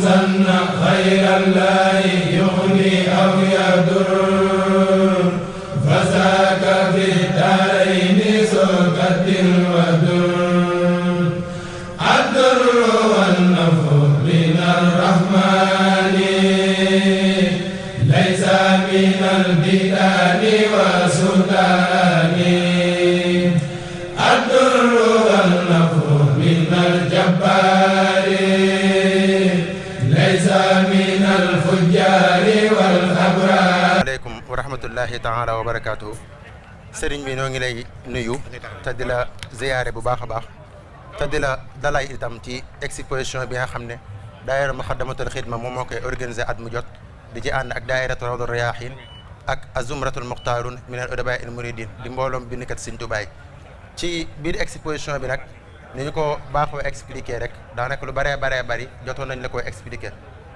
ظن غير الله يغني أو يضر فذاك في الدارين ذو كد ودر الضر والنفع من الرحمن ليس من البدان والسودان الضر والنفع من الجبار ليس من الفجار والأبرار. aleykum wa rahmatullahi taala wa barakaatuhu. sëriñ bi noo ngi lay nuyu te di la ziyaare bu baax a baax te di la dalay itam ci exposition bi nga xam ne daayira Muxaddamatul Xidma moom moo koy organiser at mu jot di ci ànd ak daayiratu Rawdu Rayaahiin ak azumratul muxtaaruun min al udabaa il muridin di mbooloom bindkat Sëriñ Tuubaa ci biir exposition bi nag ni ñu ko baaxoo expliqué rek daanaka lu bëree bëri jotoon nañ la koy expliqué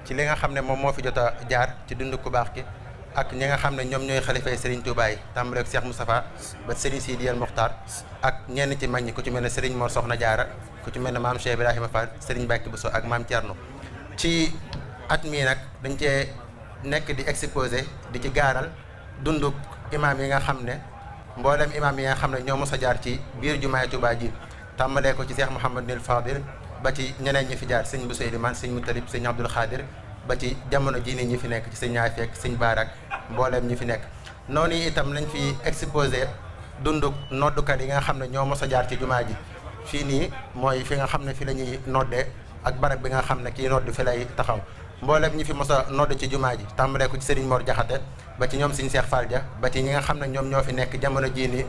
ci li nga xam ne moom moo fi jot a jaar ci dund ku baax ki ak ñi nga xam ne ñoom ñooy xalifay Serigne Touba yi tàmbale ak Cheikh Moustapha ba Serigne Sidi El Mokhtar ak ñenn ci mag ñi ku ci mel ne Serigne Mor Soxna Jaara ku ci mel ne maam Cheikh Ibrahima Fall Serigne Bakki Bousso ak maam Thierno ci at mii nag dañ cee nekk di exposé di ci gaaral dundu imaam yi nga xam ne mboolem imaam yi nga xam ne ñoo mos a jaar ci biir jumaay Touba ji tàmbalee ko ci Cheikh Mouhamadul Fadil ba ci ñeneen ñi fi jaar sëñ Bousso Elimane sëñ Moutalib sëñ Abdoul Khadir ba ci jamono jii nii ñi fi nekk ci sëñ ñaay fekk sëñ Baarak mbooleem ñi fi nekk noonu itam lañ fi exposé dundu noddukat yi nga xam ne ñoo mos a jaar ci jumaa ji fii nii mooy fi nga xam ne fi la ñuy noddee ak barab bi nga xam ne kii nodd fi lay taxaw mbooleem ñi fi mos a nodd ci jumaa ji tàmbalee ko ci Serigne Mor Jaxate ba ci ñoom sëñ Cheikh Fall Dia ba ci ñi nga xam ne ñoom ñoo fi nekk jamono jii nii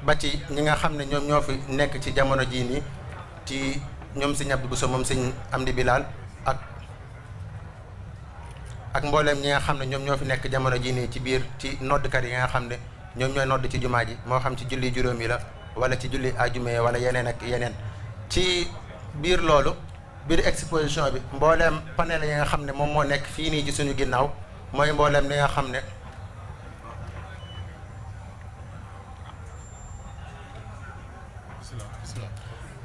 ba ci ñi nga xam ne ñoom ñoo fi nekk ci jamono jii nii ci ñoom sëñ Abdou Bousso moom sëñ Amdi Bilal ak mbooleem ñi nga xam ne ñoom ñoo fi nekk jamono jii nii ci biir ci noddkat yi nga xam ne ñoom ñooy nodd ci jumaa ji moo xam ci julli juróomi la wala ci julli ajume wala yeneen ak yeneen ci biir loolu biir exposition bi mbooleem panel yi nga xam ne moom moo nekk fii nii ci suñu ginnaaw mooy mbooleem li nga xam ne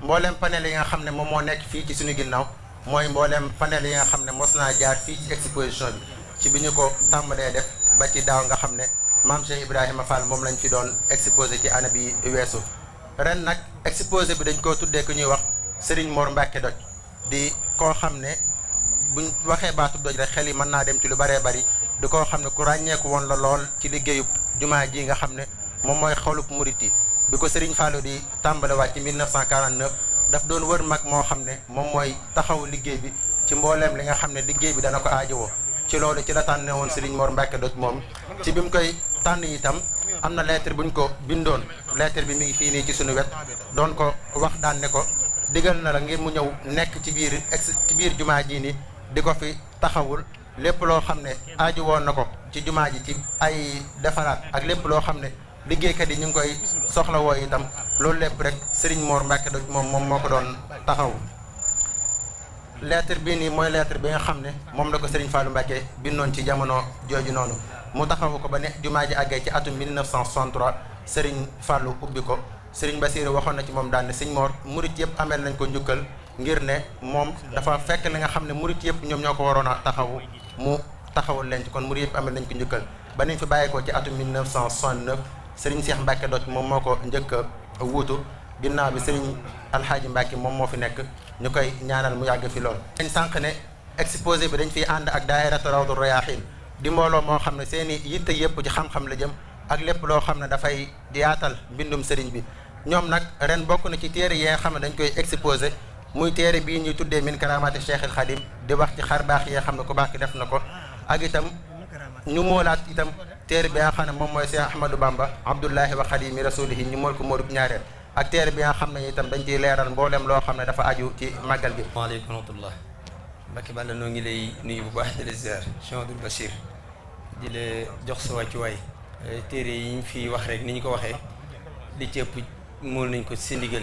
mbooleem panel yi nga xam ne moom moo nekk fii ci suñu ginnaaw mooy mbooleem panel yi nga xam ne mos naa jaar fii ci exposition bi ci bi ñu ko tàmbalee def ba ci daaw nga xam ne maam Cheikh Ibrahima Fall moom lañ fi doon exposé ci année bi weesu ren nag exposé bi dañ koo tuddee ku ñuy wax Serigne Mor Mbacke Doj di koo xam ne buñ waxee baatu doj rek xel yi mën naa dem ci lu bëree bëri di koo xam ne ku ràññeeku woon la lool ci liggéeyub jumaa ji nga xam ne moom mooy xolub murit yi bi ko Serigne Fallou di tàmbalewaat ci 1949 daf doon wër mag moo xam ne moom mooy taxaw liggéey bi ci mbooleem li nga xam ne liggéey bi dana ko aajowoo ci loolu ci la tànne woon Serigne Mor Mbacke Doj moom ci bi mu koy tànn itam am na lettre buñ ko bindoon lettre bi mi ngi fii nii ci suñu wet doon ko wax daan ne ko digal na la ngir mu ñëw nekk ci biir jumaa ji ni di ko fi taxawul lépp loo xam ne aajowoo na ko ci jumaa ji ci ay defaraat ak lépp loo xam ne liggéeykat yi ñu ngi koy soxlawoo itam loolu lépp rek Serigne Mor Mbacke Doj moom moo ko doon taxaw lettre bii nii mooy lettre bi nga xam ne moom la ko Serigne Fallou Mbacke bindoon ci jamono jooju noonu mu taxawu ko ba ne jumaa ji àggee ci atum 1963 Serigne Fallou ubbi ko Serigne Bassirou waxoon na ci moom daan ne Serigne Mor murit yëpp ameel nañ ko njukkal ngir ne moom dafa fekk li nga xam ne murit yëpp ñoom ñoo ko waroon a taxawu mu taxawul leen ci kon murit yëpp ameel nañ ko njukkal ba nañ fi bàyyeekoo ci atum 1969 Serigne Cheikh Mbacke Doj moom moo ko njëkk a wuutu ginnaaw bi Serigne Alhaaji Mbacke moom moo fi nekk ñu koy ñaanal mu yàgg fi lool. dañ sànq ne exposé bi dañ fiy ànd ak daayiratu Rawdu Rayaahiin di mbooloo moo xam ne seen i yitte yëpp ci xam-xam la jëm ak lépp loo xam ne dafay yaatal mbindum Serigne bi ñoom nag ren bokk na ci téere yi nga xam ne dañ koy exposé muy téere bii ñuy tuddee min karamaati Cheikhul Khadim di wax ci xar baax yi nga xam ne ku baax ki def na ko ak itam ñu moolaat itam téere bi nga xam ne moom mooy Cheikh Ahmadou Bamba Abdullahi wa Khadimi Rasulihi ñu mool ko moolub ñaareel ak téere bi nga xam ne itam dañ ciy leeral mboolem loo xam ne dafa aju ci màggal gi. waaleykum wa rahmatullah Mbacke Balla noo ngi lay nuyu bu baax di la ziar Cheikh Abdoul Bachir di la jox sa wàccuwaay téere yi ñu fi wax rek ni ñu ko waxee li ci ëpp mool nañ ko si ndigal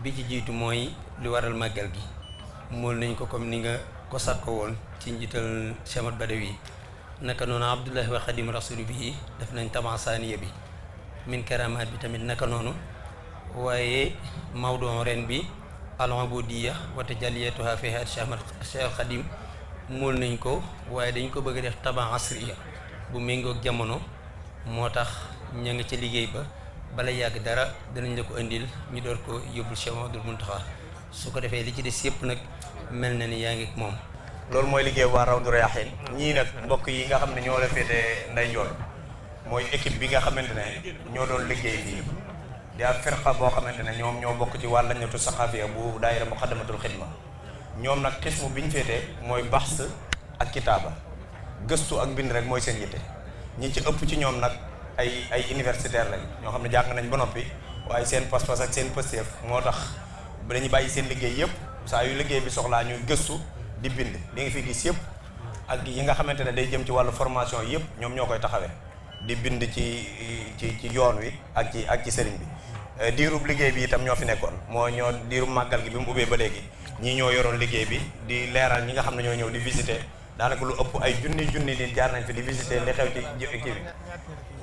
bi ci jiitu mooy lu waral màggal gi mool nañ ko comme ni nga ko sàkko woon ci njiital Cheikh Ahmad Badawi naka noonu Abdullahi wa Xadim Rasulu bi def nañ tabasaaniya bi min karamaat bi tamit naka noonu waaye Maodo ren bi al-ubudiyya wa tajalliyatuha fi hayat Cheikh Khadim mool nañ ko, waaye dañ ko bëgg a def taban asriya bu méngoog jamono. moo tax ña nga ca liggéey ba bala yàgg dara danañ la ko indil ñu door ko yóbbul Cheikh Mouhamadoul Mountakha, su ko defee li ci des yëpp nag mel na ni yaa ngi ak moom. loolu mooy liggéey waa Rawdu Rayaahiin ñii nag mbokk yi nga xam ne ñoo la féete ndeyjoor mooy équipe bi nga xamante ne ñoo doon liggéey fii di ak firqa boo xamante ne ñoom ñoo bokk ci wàllañatu saqaafiya bu daayira Muqaddamatul Xidma. ñoom nag xismu bi ñu féetee mooy baxs ak kitaaba, gëstu ak bind rek mooy seen yitte. ñi ci ëpp ci ñoom nag ay universitaire lañ ñoo xam ne jàng nañ ba noppi, waaye seen pas-pas ak seen pësteef moo tax dañuy bàyyi seen liggéey yëpp saa yu liggéey bi soxlaa ñuy gëstu di bind. li nga fi gis yëpp ak yi nga xamante ne day jëm ci wàllu formation yëpp ñoom ñoo koy taxawee di bind ci yoon wi ak ci sëriñ bi. diirub liggéey bi itam ñoo fi nekkoon ñoo diirub màggal gi bi mu ubbee ba léegi ñii ñoo yoroon liggéey bi di leeral ñi nga xam ne ñoo ñëw di visiter. daanaka lu ëpp ay junni nit jaar nañ fi di visiter li xew ci kii bi.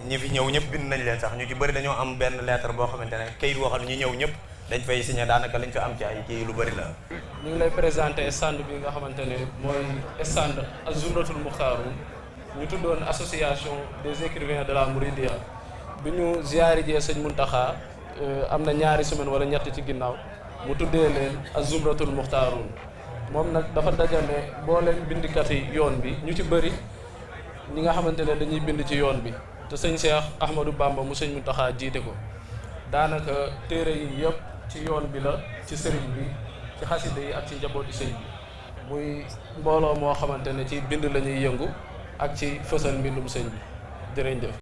ñi fi ñëw ñëpp bind nañ leen sax ñu ci bëri dañoo am benn lettre boo xamante ne kayit woo xam ne ñi ñëw ñëpp dañ fay signé daanaka liñ fi am ci ay kii lu bëri la. ñu ngi lay présenter stand bi nga xamante ne mooy stand Az-Zumratul Muxtaarun ñu tuddoon association des écrivains de la Mouridiyya bi ñu ziyaari jee sëñ Mountakha am na ñaari semaine wala ñett ci ginnaaw mu tuddee leen Az-Zumratul Muxtaarun. moom nag dafa dajale booleen bindkat yi yoon bi ñu ci bëri ñi nga xamante ne dañuy bind ci yoon bi te sëñ Cheikh Ahmadou Bamba mu sëñ Mountakha jiite ko. daanaka téere yi yëpp ci yoon bi la, ci sëriñ bi, ci xasida yi ak ci njabooti sëñ bi, muy mbooloo moo xamante ne ci bind la ñuy yëngu ak ci fësal mbindum sëñ bi. jërëjëf.